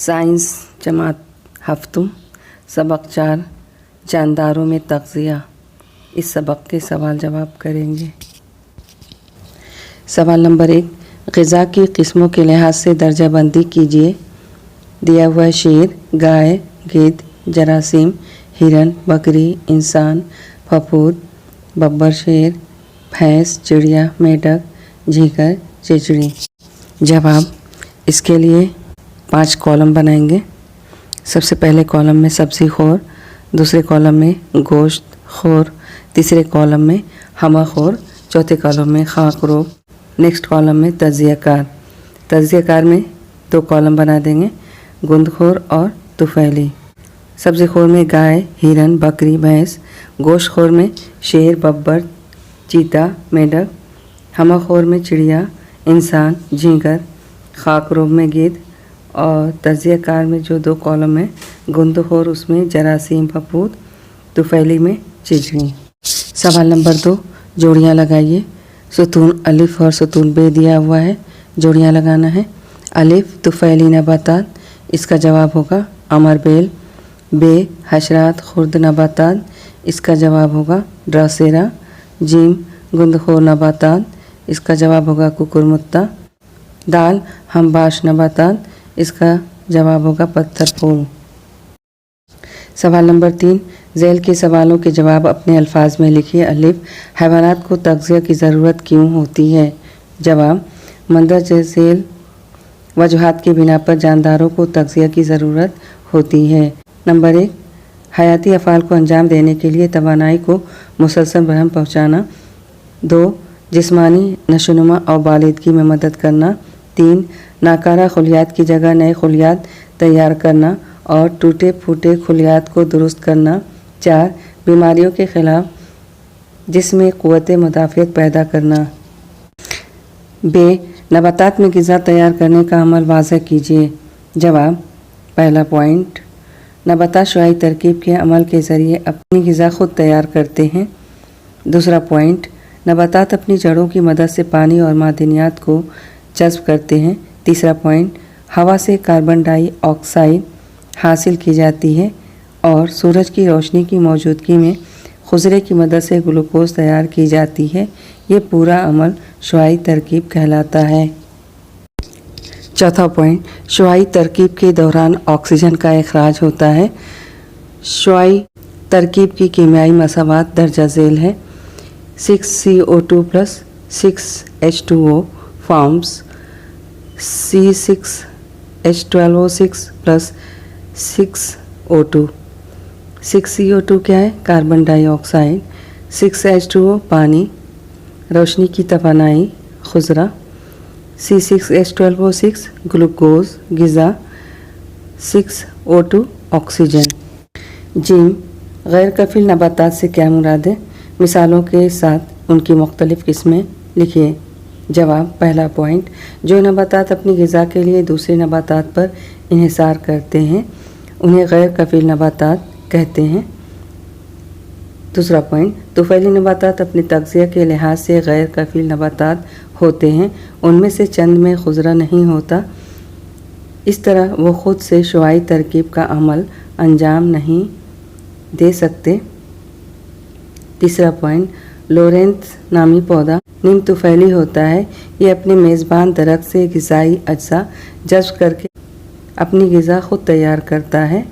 Science जमात हफ्तुम सबक 4 जानदारों में तग़ज़िया। इस सबक के सवाल जवाब करेंगे। सवाल नंबर 1, ग़िज़ा की किस्मों के लिहाज से दर्जा बंदी कीजिए। दिया हुआ शेर, गाय, गिद्ध, जरासीम, हिरन, बकरी, इंसान, फफूद, बब्बर शेर, भैंस, चिड़िया, मेंढक, झींगर, चिचड़ी। जवाब, इसके लिए 5 कॉलम बनाएंगे। सबसे पहले कॉलम में सब्ज़ी खोर, दूसरे कॉलम में गोश्त खोर, तीसरे कॉलम में हमा खोर, चौथे कॉलम में खाकरोब, नेक्स्ट कॉलम में तज़ियाकार। तज़ियाकार में 2 कॉलम बना देंगे, गुंदखोर और तुफ़ैली। सब्ज़ी खोर में गाय, हिरन, बकरी, भैंस। गोश्त खोर में शेर, बब्बर, चीता, मेंढक। हमा खोर में चिड़िया, इंसान, झींगर। खाकरोब में गिद्ध। और तज़ियाकार में जो 2 कॉलम है, गुंदखोर उसमें जरासीम, फफूद, तुफ़ैली में चिचड़ी। सवाल नंबर 2, जोड़ियाँ लगाइए। सुतून अलिफ और सुतून बे दिया हुआ है, जोड़ियाँ लगाना है। अलिफ तुफ़ैली नबातात, इसका जवाब होगा अमर बेल। बे हशरात खुर्द नबातात, इसका जवाब होगा ड्रासेरा। जीम गुंदखोर नबातात, इसका जवाब होगा कुकुरमुत्ता। दाल हमबाश नबातात, इसका जवाब होगा पत्थर फूल। सवाल नंबर 3, ज़ैल के सवालों के जवाब अपने अल्फाज में लिखिए। अलिफ, हैवानात को तग़ज़िया की ज़रूरत क्यों होती है? जवाब, मंदरज ज़ैल वजूहात के बिना पर जानदारों को तग़ज़िया की ज़रूरत होती है। नंबर 1, हयाती अफ़ाल को अंजाम देने के लिए तवानाई को मुसलसल बरहम पहुँचाना। 2, जिस्मानी नशोनुमा और बालिदगी में मदद करना। 3, नाकारा खुलियात की जगह नए खुलियात तैयार करना और टूटे फूटे खुलियात को दुरुस्त करना। 4, बीमारियों के ख़िलाफ़ जिस्म क़ुव्वत मुदाफ़ियत पैदा करना। बे, नबातात में ग़िज़ा तैयार करने का अमल वाज़ह कीजिए। जवाब, पहला पॉइंट, नबातात शुआई तरकीब के अमल के ज़रिए अपनी ग़िज़ा ख़ुद तैयार करते हैं। दूसरा पॉइंट, नबातात अपनी जड़ों की मदद से पानी और मादनियात को जज़्ब करते हैं। तीसरा पॉइंट, हवा से कार्बन डाइऑक्साइड हासिल की जाती है और सूरज की रोशनी की मौजूदगी में खुज़रे की मदद से ग्लूकोज़ तैयार की जाती है। ये पूरा अमल शुआई तरकीब कहलाता है। चौथा पॉइंट, शुआई तरकीब के दौरान ऑक्सीजन का इखराज होता है। शुआई तरकीब की कीमियाई मसावात दर्जा ज़ैल है। 6CO2 + 6H2O forms C6H12O6 + 6O2। 6CO2 क्या है? Carbon dioxide. 6H2O पानी, रोशनी की तवानाई, खुज़रा। C6H12O6 ग्लूकोज़, ग़िज़ा। 6O2 oxygen. जिम, गैर कफ़ील नबातात से क्या मुराद है? मिसालों के साथ उनकी मुख्तलिफ़ किस्में लिखिए। जवाब, पहला पॉइंट, जो नबातात अपनी ग़िज़ा के लिए दूसरे नबातात पर इन्हिसार करते हैं उन्हें गैर कफ़ील नबातात कहते हैं। दूसरा पॉइंट, तुफ़ैली नबातात अपनी तग़ज़िया के लिहाज से गैर कफ़ील नबातात होते हैं, उनमें से चंद में खुज़रा नहीं होता, इस तरह वो ख़ुद से शुआई तरकीब का अमल अंजाम नहीं दे सकते। तीसरा पॉइंट, लोरेंथ नामी पौधा निम तुफ़ैली होता है। ये अपने मेज़बान दरख्त से ग़िज़ाई अज्जा जज़्ब करके अपनी ग़िज़ा ख़ुद तैयार करता है।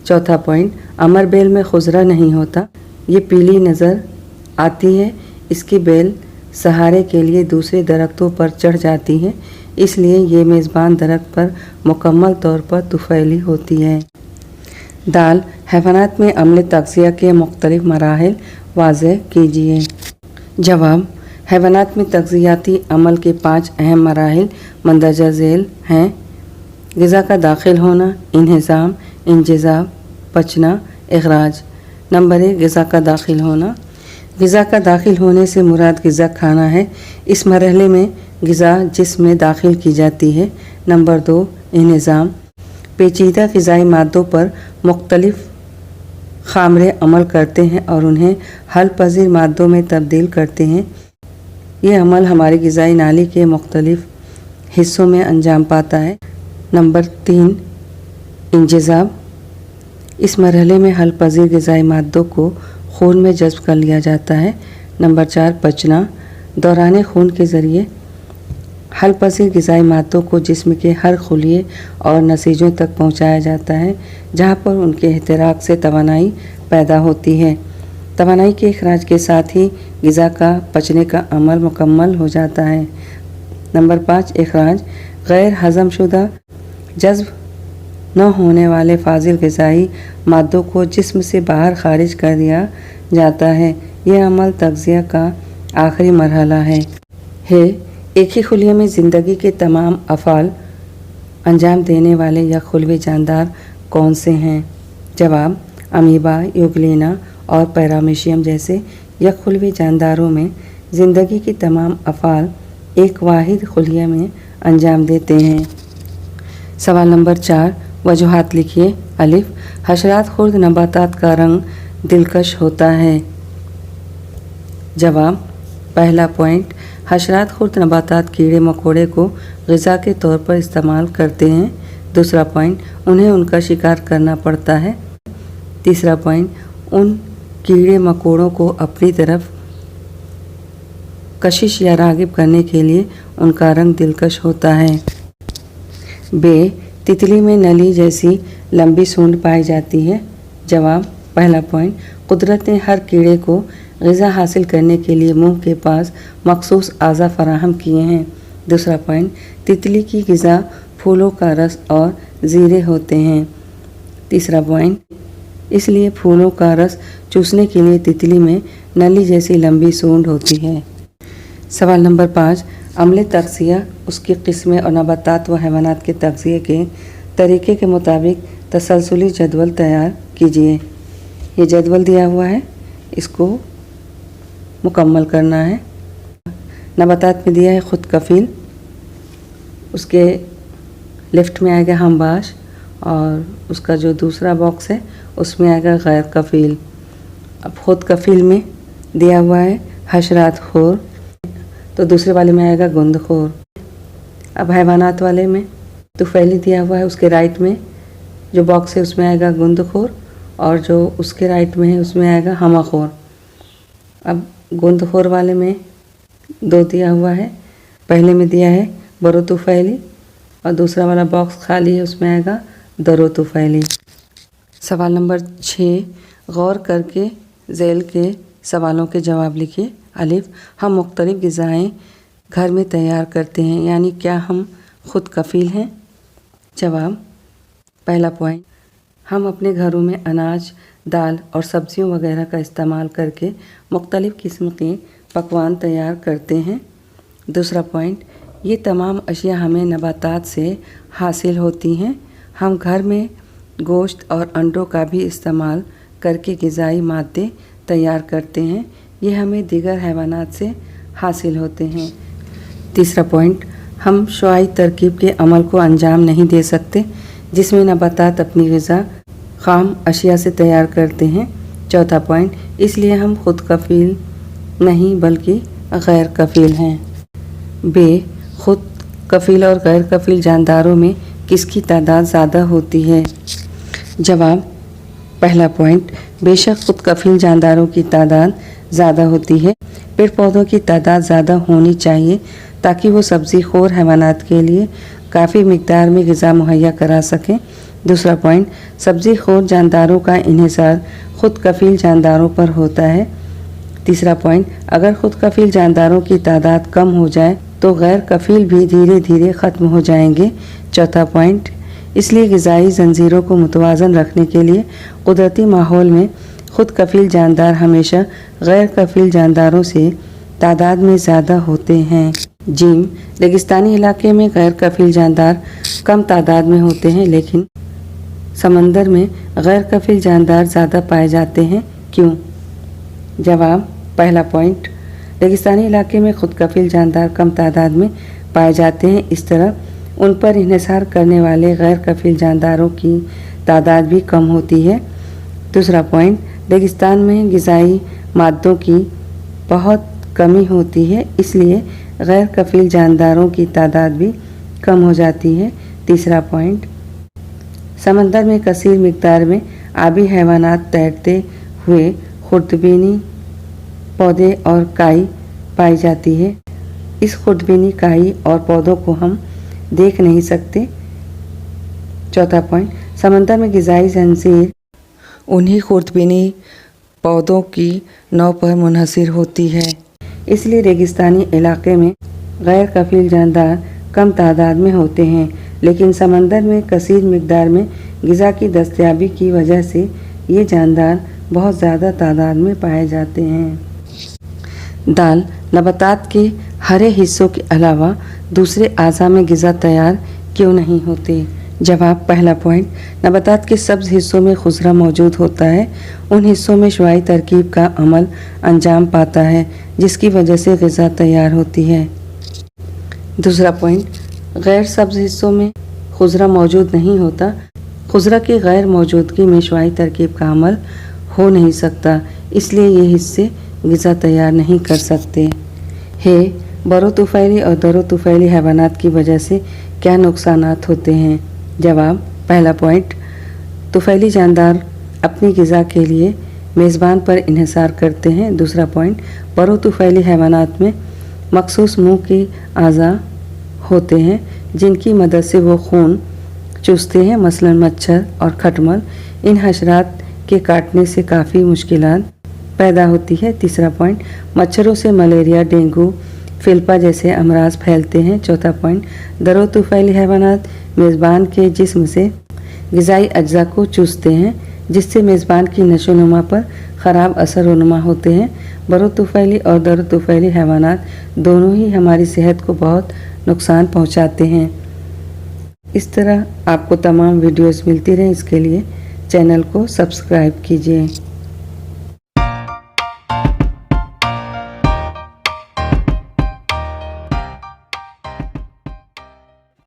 चौथा पॉइंट, अमर बेल में खुज़रा नहीं होता, ये पीली नज़र आती है, इसकी बेल सहारे के लिए दूसरे दरख्तों पर चढ़ जाती है, इसलिए ये मेज़बान दरख्त पर मुकम्मल तौर पर तुफ़ैली होती है। दाल, हैवानात में अमल तग़ज़िया के मुख्तलिफ़ मराहिल वाज़ह कीजिए। जवाब, हैवानात में तग़ज़ियाती अमल के 5 अहम मराहिल मंदरजा ज़ैल हैं। ग़िज़ा का दाखिल होना, इन्हिज़ाम, इंजिज़ाब, पचना, इखराज। नंबर 1, ग़िज़ा का दाखिल होना। ग़िज़ा का दाखिल होने से मुराद ग़िज़ा खाना है। इस मरहले में ग़िज़ा जिस्म में दाखिल की जाती है। नंबर 2, इन्हिज़ाम, पेचीदा ग़िज़ाई मादों पर मुख्तलिफ़ ख़ामरे अमल करते हैं और उन्हें हल पज़ीर मादों में तब्दील करते हैं। ये अमल हमारी ग़िज़ाई नाली के मुख्तलिफ़ हिस्सों में अंजाम पाता है। नंबर 3, इंजज़ाब, इस मरहले में हल पजीर ग़िज़ाई मादों को खून में जज़्ब कर लिया जाता है। नंबर 4 पचना, दौरान खून के ज़रिए हल पजीर ग़िज़ाई मादों को जिस्म के हर खुलिये और नसीजों तक पहुँचाया जाता है, जहाँ पर उनके एहतराक से तवानाई पैदा होती है। तवानाई के इखराज के साथ ही ग़िज़ा का पचने का अमल मुकम्मल हो जाता है। नंबर 5 इखराज, गैर हज़म शुदा जज़्ब न होने वाले फाजिल ग़िज़ाई मादों को जिस्म से बाहर खारिज कर दिया जाता है। यह अमल तग़ज़िया का आखिरी मरहला है। एक ही खुलिये में ज़िंदगी के तमाम अफ़ाल अंजाम देने वाले यकखुलवी जानदार कौन से हैं? जवाब, अमीबा, यूग्लिना और पैरामीशियम जैसे यकखुलवी जानदारों में ज़िंदगी की तमाम अफ़ाल एक वाहिद खुलिये में अंजाम देते हैं। सवाल नंबर 4 वजूहात लिखिए। अलिफ, हशरात खुर्द नबातात का रंग दिलकश होता है। जवाब, पहला पॉइंट, हशरात खुर्द नबातात कीड़े मकोड़े को ग़िज़ा के तौर पर इस्तेमाल करते हैं। दूसरा पॉइंट, उन्हें उनका शिकार करना पड़ता है। तीसरा पॉइंट, उन कीड़े मकोड़ों को अपनी तरफ कशिश या राग़िब करने के लिए उनका रंग दिलकश होता है। बे, तितली में नली जैसी लंबी सूंड पाई जाती है। जवाब, पहला पॉइंट, कुदरत ने हर कीड़े को ग़िज़ा हासिल करने के लिए मुंह के पास मखसूस आज़ा फराहम किए हैं। दूसरा पॉइंट, तितली की ग़िज़ा फूलों का रस और ज़ीरे होते हैं। तीसरा पॉइंट, इसलिए फूलों का रस चूसने के लिए तितली में नली जैसी लंबी सूंड होती है। सवाल नंबर 5 अमले तग़ज़िया, उसकी किस्में और नबातात व हैवानात के तग़ज़िये के तरीक़े के मुताबिक तसलसुली जदवल तैयार कीजिए। ये जदवल दिया हुआ है, इसको मुकम्मल करना है। नबातात में दिया है खुद कफ़ील, उसके लेफ़्ट में आएगा हमबाश और उसका जो दूसरा बॉक्स है उसमें आएगा गैर कफ़ील। अब खुद कफ़ील में दिया हुआ है हशरात खोर, तो दूसरे वाले में आएगा गुंदखोर। अब हैवानात वाले में तुफ़ैली दिया हुआ है, उसके राइट में जो बॉक्स है उसमें आएगा गुंदखोर और जो उसके राइट में है उसमें आएगा हमाखोर। अब गुंदखोर वाले में 2 दिया हुआ है, पहले में दिया है बरो तुफ़ैली और दूसरा वाला बॉक्स खाली है, उसमें आएगा दरो तुफ़ैली। सवाल नंबर 6 गौर करके ज़ैल के सवालों के जवाब लिखिए। अलिफ, हम मुख्तलिफ़ ग़िज़ाएँ घर में तैयार करते हैं, यानी क्या हम खुद कफ़ील हैं? जवाब, पहला पॉइंट, हम अपने घरों में अनाज, दाल और सब्ज़ियों वगैरह का इस्तेमाल करके मुख्तलिफ़ किस्म के पकवान तैयार करते हैं। दूसरा पॉइंट, ये तमाम अशिया हमें नबातात से हासिल होती हैं। हम घर में गोश्त और अंडों का भी इस्तेमाल करके ग़िज़ाई मादे तैयार करते हैं, ये हमें दीगर हैवानात से हासिल होते हैं। तीसरा पॉइंट, हम शुआई तरकीब के अमल को अंजाम नहीं दे सकते जिसमें नबातात अपनी ग़िज़ा ख़ाम अशिया से तैयार करते हैं। चौथा पॉइंट, इसलिए हम खुद कफ़ील नहीं बल्कि गैर कफ़ील हैं। बे, खुद कफ़ील और गैर कफ़ील जानदारों में किसकी तादाद ज़्यादा होती है? जवाब, पहला पॉइंट, बेशक खुद कफ़ील जानदारों की तादाद ज़्यादा होती है। पेड़ पौधों की तादाद ज़्यादा होनी चाहिए ताकि वो सब्ज़ी खोर हैवानात के लिए काफ़ी मिकदार में ग़िज़ा मुहैया करा सकें। दूसरा पॉइंट, सब्ज़ी खोर जानदारों का इन्हिसार खुद कफ़ील जानदारों पर होता है। तीसरा पॉइंट, अगर खुद कफ़ील जानदारों की तादाद कम हो जाए तो गैर कफ़ील भी धीरे धीरे ख़त्म हो जाएंगे। चौथा पॉइंट, इसलिए ग़िज़ाई ज़ंजीरों को मुतवाज़न रखने के लिए कुदरती माहौल में खुद कफ़ील जानदार हमेशा गैर कफ़ील जानदारों से तादाद में ज़्यादा होते हैं। जीम, रेगिस्तानी इलाके में गैर कफ़ील जानदार कम तादाद में होते हैं, लेकिन समंदर में गैर कफ़ील जानदार ज़्यादा पाए जाते हैं। क्यों? जवाब, पहला पॉइंट, रेगिस्तानी इलाके में खुद कफ़ील जानदार कम तादाद में पाए जाते हैं, इस तरह उन पर इन्हिसार करने वाले गैर कफ़ील जानदारों की तादाद भी कम होती है। दूसरा पॉइंट, रेगिस्तान में ग़िज़ाई मादों की बहुत कमी होती है, इसलिए गैर कफ़ील जानदारों की तादाद भी कम हो जाती है। तीसरा पॉइंट, समंदर में कसीर मिकदार में आबी हैवानात तैरते हुए खुर्दबीनी पौधे और काई पाई जाती है। इस खुर्दबीनी काई और पौधों को हम देख नहीं सकते। चौथा पॉइंट, समंदर में ग़िज़ाई ज़ंजीर उन्हीं खुर्दबीनी पौधों की नौ पर मुनहसर होती है, इसलिए रेगिस्तानी इलाके में गैर कफील जानदार कम तादाद में होते हैं, लेकिन समंदर में कसीर मिकदार में ग़िज़ा की दस्तयाबी की वजह से ये जानदार बहुत ज़्यादा तादाद में पाए जाते हैं। दाल नबातात के हरे हिस्सों के अलावा दूसरे अज़ा में ग़िज़ा तैयार क्यों नहीं होते? जवाब, पहला पॉइंट, नबातात के सब्ज़ हिस्सों में खुसरा मौजूद होता है। उन हिस्सों में शुआई तरकीब का अमल अंजाम पाता है, जिसकी वजह से ग़िज़ा तैयार होती है। दूसरा पॉइंट, गैर सब्ज़ हिस्सों में खुसरा मौजूद नहीं होता। खुसरा की गैर मौजूदगी में शुआई तरकीब का अमल हो नहीं सकता, इसलिए ये हिस्से ग़िज़ा तैयार नहीं कर सकते। है बरो तुफ़ैली और दरो तुफ़ैली हैवानात की वजह से क्या नुकसानात होते हैं? जवाब, पहला पॉइंट, तुफ़ैली जानदार अपनी ग़िज़ा के लिए मेज़बान पर इन्हिसार करते हैं। दूसरा पॉइंट, बरो तुफ़ैली हैवानात में मखसूस मुँह के अज़ा होते हैं जिनकी मदद से वो खून चूसते हैं, मसलन मच्छर और खटमल। इन हशरात के काटने से काफ़ी मुश्किलात पैदा होती है। तीसरा पॉइंट, मच्छरों से मलेरिया, डेंगू, फिल्पा जैसे अमराज फैलते हैं। चौथा पॉइंट, दरो तुफ़ैली हैवानात मेज़बान के जिस्म से ग़िज़ाई अज्जा को चूसते हैं, जिससे मेज़बान की नशोनुमा पर ख़राब असर रुनुमा होते हैं। बरो तुफ़ैली और दरो तुफ़ैली हैवानात दोनों ही हमारी सेहत को बहुत नुकसान पहुंचाते हैं। इस तरह आपको तमाम वीडियोस मिलती रहें, इसके लिए चैनल को सब्सक्राइब कीजिए।